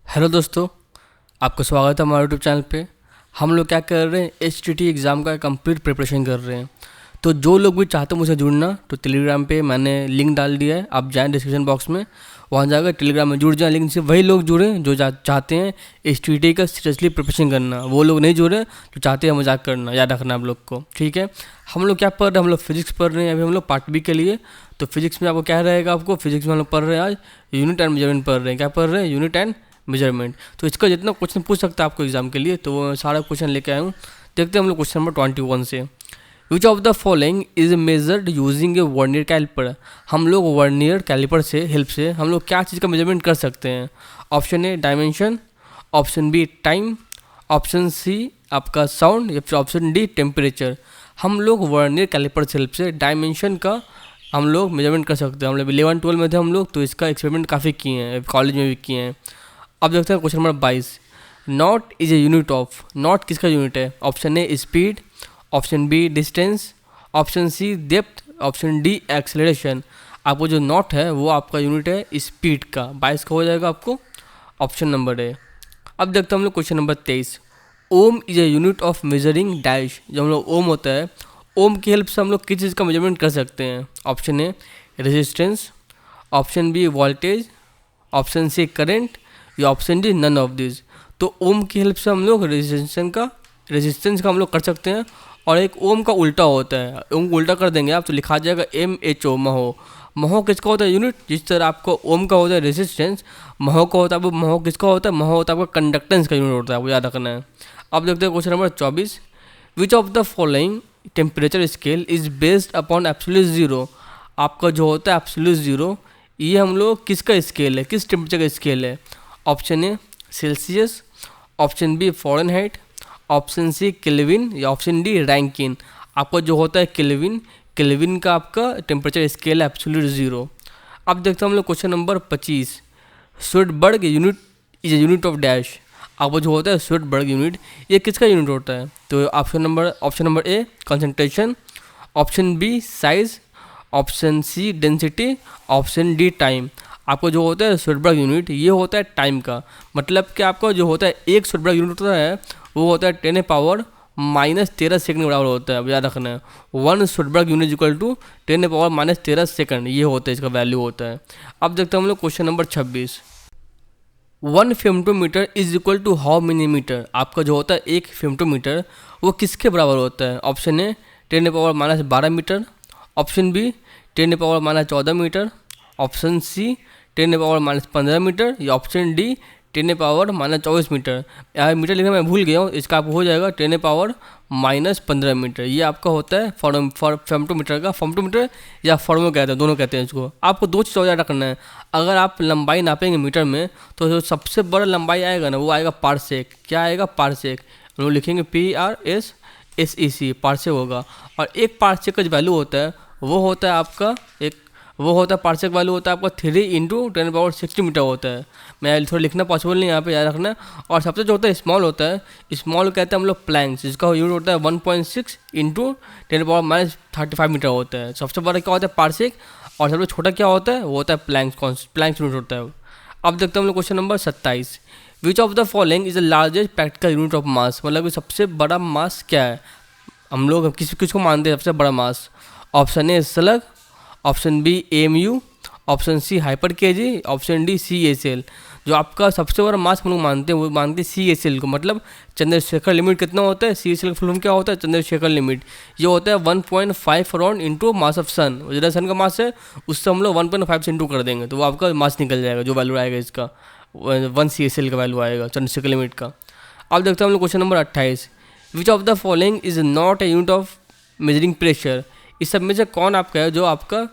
Hello दोस्तों, आपका स्वागत है हमारे यूट्यूब चैनल पे। हम लोग क्या कर रहे हैं, एचटीटी एग्ज़ाम का कंप्लीट प्रिपरेशन कर रहे हैं। तो जो लोग भी चाहते हैं मुझसे जुड़ना, तो टेलीग्राम पे मैंने लिंक डाल दिया है, आप जाएं डिस्क्रिप्शन बॉक्स में, वहाँ जाकर टेलीग्राम में जुड़ जाएं। लेकिन सिर्फ वही लोग जुड़ें जो चाहते हैं एचटीटी का सीरियसली प्रिपरेशन करना। वो लोग नहीं जुड़े जो चाहते हैं मजाक करना, याद रखना आप लोग को, ठीक है। हम लोग क्या पढ़ रहे हैं, हम लोग फिजिक्स पढ़ रहे हैं अभी हम लोग पार्ट बी के लिए। तो फिजिक्स में आपको क्या रहेगा, आपको फिजिक्स में हम लोग पढ़ रहे हैं आज यूनिट एंड मेजरमेंट पढ़ रहे हैं। क्या पढ़ रहे हैं, यूनिट एंड मेजरमेंट। तो इसका जितना क्वेश्चन पूछ सकता है आपको एग्जाम के लिए, तो वो सारा क्वेश्चन लेके आया हूँ। देखते हैं हम लोग क्वेश्चन नंबर 21 से। Which of the following is measured using a vernier caliper. हम लोग वर्नियर कैलिपर से हेल्प से हम लोग क्या चीज़ का मेजरमेंट कर सकते हैं। Option A dimension, option B time, option C आपका साउंड, या फिर ऑप्शन डी टेम्परेचर। हम लोग वर्नियर कैलिपर से हेल्प से डायमेंशन का हम लोग मेजरमेंट कर सकते हैं। हम लोग 11-12 में थे हम लोग, तो इसका एक्सपेरिमेंट काफ़ी किए हैं, कॉलेज में भी किए हैं। अब देखते हैं question number 22। Knot is a unit of. Knot किसका यूनिट है। Option A speed, option B distance, option C depth, option D acceleration. आपको जो नॉट है वो आपका यूनिट है स्पीड का। 22 का हो जाएगा आपको ऑप्शन नंबर ए। अब देखते हैं हम लोग question number 23। Ohm is a unit of measuring dash. जो हम लोग ओम होता है, ओम की हेल्प से हम लोग किस चीज़ का मेजरमेंट कर सकते हैं। Option A resistance, option B voltage, option C current, या option D none of this. तो ओम की हेल्प से हम लोग रेजिस्टेंस का हम लोग कर सकते हैं। और एक ओम का उल्टा होता है, ओम को उल्टा कर देंगे आप तो लिखा जाएगा MHO, महो। महो किसका होता है यूनिट, जिस तरह आपको ओम का होता है रेजिस्टेंस, महो का होता है, वो महो किसका होता है, महो होता है आपका कंडक्टेंस का यूनिट होता है, वो याद रखना है। अब देखते हैं question number 24। Which of the following temperature scale is based upon absolute zero. आपका जो होता है एब्सोल्यूट ज़ीरो, ये हम लोग किसका स्केल है, किस टेम्परेचर का स्केल है। Option A Celsius, option B Fahrenheit, option C Kelvin, या ऑप्शन डी रैंकिन। आपका जो होता है केल्विन, केल्विन का आपका टेम्परेचर स्केल है एब्सोल्यूट ज़ीरो। अब देखते हैं हम लोग question number 25। Svedberg unit is a unit of dash. आपको जो होता है स्वीडबर्ग यूनिट, ये किसका यूनिट होता है। तो option number A concentration, option B size, option C density, option D time. आपको जो होता है स्वीडबर्ग यूनिट, ये होता है टाइम का। मतलब कि आपका जो होता है एक स्वीडबर्ग यूनिट होता है वो होता है 10⁻⁻13 सेकंड के बराबर होता है, याद रखना है। 1 Svedberg unit equal to 10⁻⁻13 second, ये होता है, इसका वैल्यू होता है। अब देखते हैं हम लोग question number 26। 1 femtometre is equal to how many metre. आपका जो होता है एक फेमटोमीटर वो किसके बराबर होता है। Option A 10⁻12 metre, option B 10⁻14 metre, option C 10⁻15 metre, या ऑप्शन डी 10⁻24 मीटर। यहाँ मीटर लिखना मैं भूल गया हूँ, इसका आपको हो जाएगा 10⁻15 मीटर। ये आपका होता है फेमटोमीटर का। फेमटोमीटर या फॉर्मो कहते हैं, दोनों कहते हैं इसको। आपको दो चीज़ याद रखना है। अगर आप लंबाई नापेंगे मीटर में, तो जो सबसे बड़ा लंबाई आएगा ना, वो आएगा पारसेक। क्या आएगा, पारसेक। हम लोग लिखेंगे PRSEC, पारसेक होगा। और एक पारसेक का जो वैल्यू होता है वो होता है आपका पारसेक वैल्यू होता है आपका 3 × 10⁻60 मीटर होता है। मैं थोड़ा लिखना पॉसिबल नहीं यहाँ पे, याद रखना है। और सबसे जो होता है स्मॉल होता है, स्मॉल कहते हैं हम लोग प्लैंक्स, जिसका यूनिट होता है 1.6 × 10⁻35 मीटर होता है। सबसे बड़ा क्या होता है, पारसेक। और सबसे छोटा क्या होता है, वो होता है प्लैंक्स यूनिट होता है। अब देखते हैं हम लोग question number 27। Which of the following is the largest practical unit of mass. मतलब कि सबसे बड़ा मास क्या है, हम लोग किसको मानते हैं सबसे बड़ा mass. Option A slug, option B AMU, option C hyper KG, option D CSL। जो आपका सबसे बड़ा मास हम लोग मानते हैं वो मानते हैं CSL को। मतलब चंद्रशेखर लिमिट कितना होता है, CSL का फुल फॉर्म क्या होता है, चंद्रशेखर लिमिट। ये होता है 1.5 अराउंड इंटू मास ऑफ सन। जितना सन का मास है उससे हम लोग 1.5 से इंटू कर देंगे, तो वो आपका मास निकल जाएगा। जो वैल्यू आएगा इसका 1 CSL का वैल्यू आएगा चंद्रशेखर लिमिट का। अब देखते हैं हम लोग question number 28। Which of the following is not a unit of measuring pressure. इस सब में से कौन आपका है जो आपका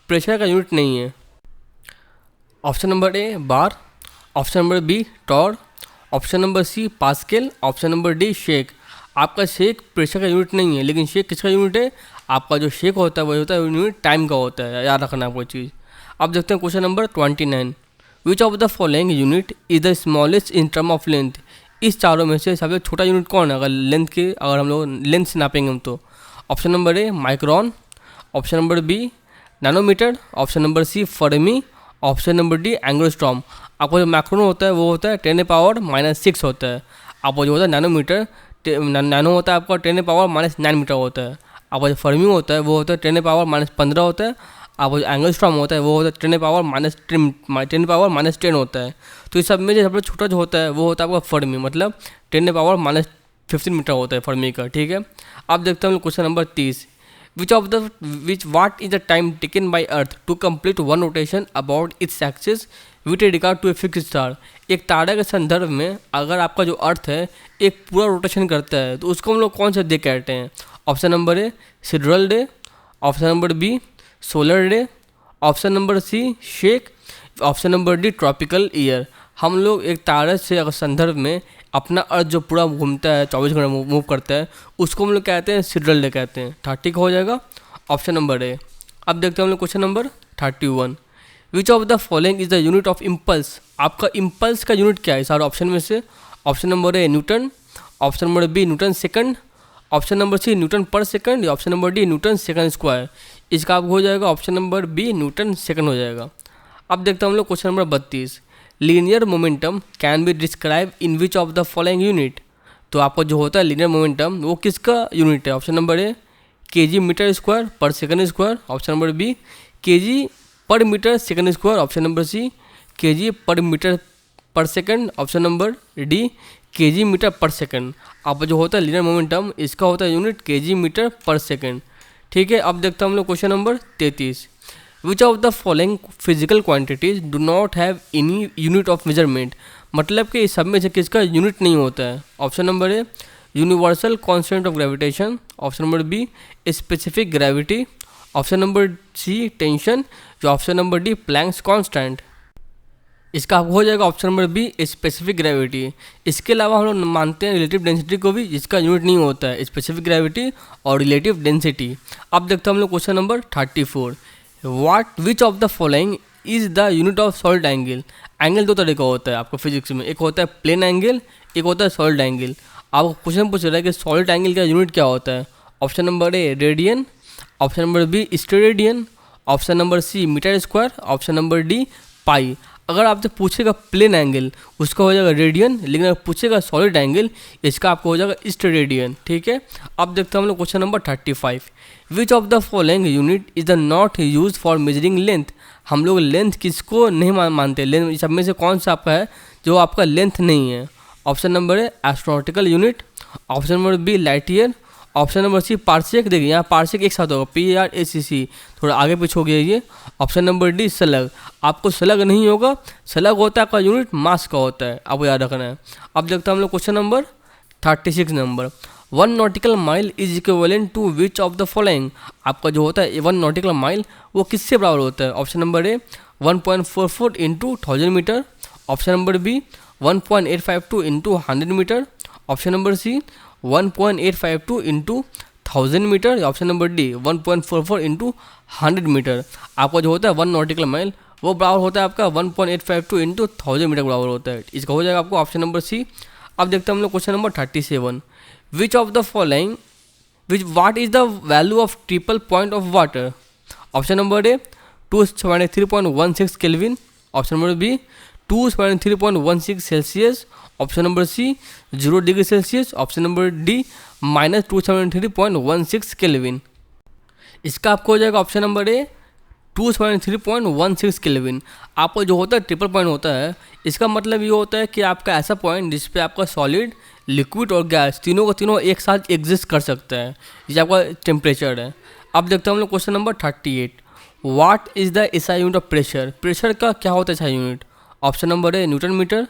प्रेशर का यूनिट नहीं है। Option number A bar, option number B torr, option number C pascal, option number D shake. आपका शेक प्रेशर का यूनिट नहीं है, लेकिन शेक किसका यूनिट है, आपका जो शेक होता है वही होता है यूनिट टाइम का होता है, याद रखना आपको चीज़। अब देखते हैं question number 29। Which of the following unit is the smallest in term of length. इस चारों में से सबसे छोटा यूनिट कौन है, अगर हम लोग लेंथ से नापेंगे हम तो। Option number A micron, option number B nanometre, option number C fermi, option number D angstrom. आपका जो मैक्रोन होता है वो होता है 10⁻⁻6 होता है। आपका जो होता है नैनोमीटर, नैनो होता है आपका 10⁻⁻9 मीटर होता है। आपका जो फर्मी होता है वो होता है 10⁻⁻15 होता है। आपका जो एंगलस्ट्रॉम होता है वो होता है 10⁻⁻10 होता है। तो इस सब में जो सबसे छोटा जो होता है वो होता है आपका फर्मी, मतलब 10⁻⁻15 मीटर होता है फर्मी का, ठीक है। अब देखते हैं question number 30। What is the time taken by Earth to complete one rotation about its axis with regard to a fixed star? एक तारे के संदर्भ में अगर आपका जो अर्थ है एक पूरा रोटेशन करता है तो उसको हम लोग कौन सा डे कहते हैं? Option number A sidereal day, option number B solar day, option number C shake, option number D tropical year. हम लोग एक तारे से अगर संदर्भ में अपना अर्थ जो पूरा घूमता है 24 घंटे मूव करता है उसको हम लोग कहते हैं सिडरल डे कहते हैं। ठीक हो जाएगा ऑप्शन नंबर ए। अब देखते हैं हम लोग question number 31। Which of the following is the unit of impulse? आपका इम्पल्स का यूनिट क्या है सारे ऑप्शन में से? Option number A newton, option number B newton second, option number C newton per second, option number D newton second square. इसका आपको हो जाएगा option number B newton second हो जाएगा। अब देखते हैं हम लोग question number 32। Linear momentum can be describe in which of the following unit? तो आपका जो होता है लीनियर मोमेंटम वो किसका यूनिट है? Option number A KG metre square per second square, option number B KG per metre second square, option number C KG per metre per second, option number D KG metre per second. आपका जो होता है linear momentum इसका होता है unit KG metre per second, ठीक है। अब देखते हैं हम लोग question number 33। Which of the following physical quantities do not have any unit of measurement? मतलब कि इस सब में से किसका यूनिट नहीं होता है? Option number A universal constant of gravitation, option number B specific gravity, option number C tension, जो option number D Planck's constant. इसका आपको हो जाएगा option number B specific gravity. इसके अलावा हम लोग मानते हैं रिलेटिव डेंसिटी को भी, जिसका यूनिट नहीं होता है स्पेसिफिक ग्रेविटी और रिलेटिव डेंसिटी। अब देखते हैं हम लोग question number 34। Which of the following is the unit of solid angle? Angle दो तरह का होता है आपको फिजिक्स में, एक होता है प्लेन एंगल, एक होता है सॉलिड एंगल। आपको क्वेश्चन पूछ रहा है कि सॉलिड एंगल का यूनिट क्या होता है? Option number A radian, option number B steradian, option number C metre square, option number D pi. अगर आपसे पूछेगा प्लेन एंगल उसका हो जाएगा रेडियन, लेकिन अगर पूछेगा सॉलिड एंगल इसका आपको हो जाएगा स्टेरेडियन, ठीक है। अब देखते हैं हम लोग question number 35। Which of the following unit is the not use for measuring length? हम लोग लेंथ किसको नहीं मानते? लेंथ सब में से कौन सा आपका है जो आपका लेंथ नहीं है? Option number A astronautical unit, option number B light year, option number C parsec. देखिए यहाँ पार्सेक एक साथ होगा PARSEC, थोड़ा आगे पीछे हो गया ये। Option number D slug. आपको स्लग नहीं होगा, स्लग होता है आपका यूनिट मास का होता है, आपको याद रखना है। अब देखते हैं हम लोग question number 36 number. 1 nautical mile is equivalent to which of the following? आपका जो होता है 1 नॉटिकल माइल वो किससे बराबर होता है? Option number A 1.44 into 1000 metre, option number B 1.852 into 100 metre, option number C 1.852 into 1000 metre, option number D 1.44 into 100 metre. आपका जो होता है 1 नॉटिकल माइल वो बराबर होता है आपका 1.852 इंटू 1000 मीटर बराबर होता है। इसका हो जाएगा आपको ऑप्शन नंबर सी। अब देखते हैं हम लोग question number 37। Which of the following what is the value of triple point of water? Option number A 273.16 kelvin, option number B 273.16 Celsius, option number C 0 degree Celsius, option number D -273.16 kelvin. इसका आपको हो जाएगा option number A 273.16 kelvin. आपको जो होता है triple point होता है, इसका मतलब ये होता है कि आपका ऐसा पॉइंट जिसपे आपका सॉलिड लिक्विड और गैस तीनों का तीनों एक साथ एग्जिस्ट कर सकता है, ये आपका टेम्परेचर है। अब देखते हैं हम लोग question number 38। What is the SI unit of pressure? Pressure का क्या होता है SI unit? Option number A newton metre,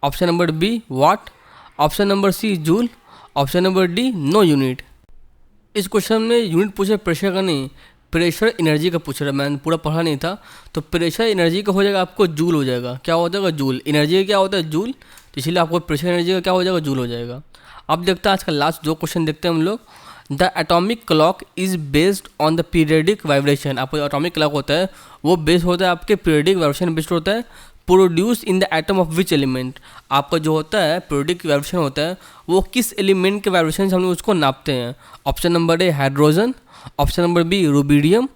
option number B watt, option number C joule, option number D no unit. इस क्वेश्चन में unit पूछे pressure का नहीं, pressure energy का पूछ रहा है, मैंने पूरा पढ़ा नहीं था। तो प्रेशर एनर्जी का हो जाएगा आपको जूल हो जाएगा। क्या हो जाएगा? जूल। एनर्जी का क्या होता है? जूल। तो इसलिए आपको प्रेशर एनर्जी का क्या हो जाएगा? जूल हो जाएगा। अब देखते हैं आज का लास्ट 2 क्वेश्चन देखते हैं हम लोग। The atomic clock is based on the periodic vibration. आपका एटॉमिक क्लॉक होता है वो बेस्ड होता है आपके पीरियडिक वाइब्रेशन बेस्ड होता है। Produce in the atom of which element? आपका जो होता है पीरियडिक वाइब्रेशन होता है वो किस एलिमेंट के वाइब्रेशन से हम लोग उसको नापते हैं? Option number A hydrogen, option number B rubidium,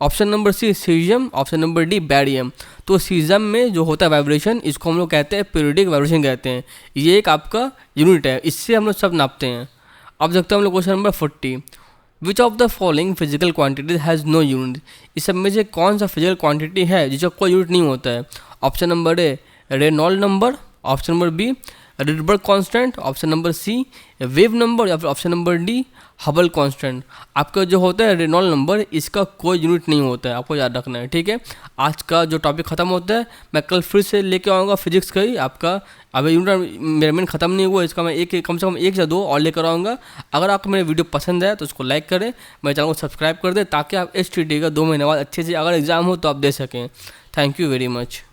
option number C caesium, option number D barium. तो सीजियम में जो होता है वाइब्रेशन, इसको हम लोग कहते हैं पीरियडिक वाइब्रेशन कहते हैं। ये एक आपका यूनिट है, इससे हम लोग सब नापते हैं। अब देखते हैं हम लोग question number 40। Which of the following physical quantities has no unit. इस सब में से कौन सा फिजिकल क्वांटिटी है जिसका कोई यूनिट नहीं होता है। Option number A Reynold number, option number B Rydberg constant, option number C wave number, या फिर option number D Hubble constant. आपका जो होता है रेनॉल्ड नंबर, इसका कोई यूनिट नहीं होता है, आपको याद रखना है, ठीक है। आज का जो टॉपिक ख़त्म होता है, मैं कल फिर से लेके आऊँगा फिजिक्स का ही आपका। अभी यूनिट मेजरमेंट ख़त्म नहीं हुआ, इसका मैं कम से कम एक या दो और लेकर आऊँगा। अगर आपको मेरी वीडियो पसंद है तो उसको लाइक करें, मेरे चैनल को सब्सक्राइब कर दें, ताकि आप STT का 2 महीने बाद अच्छे से अगर एग्ज़ाम हो तो आप दे सकें। Thank you very much.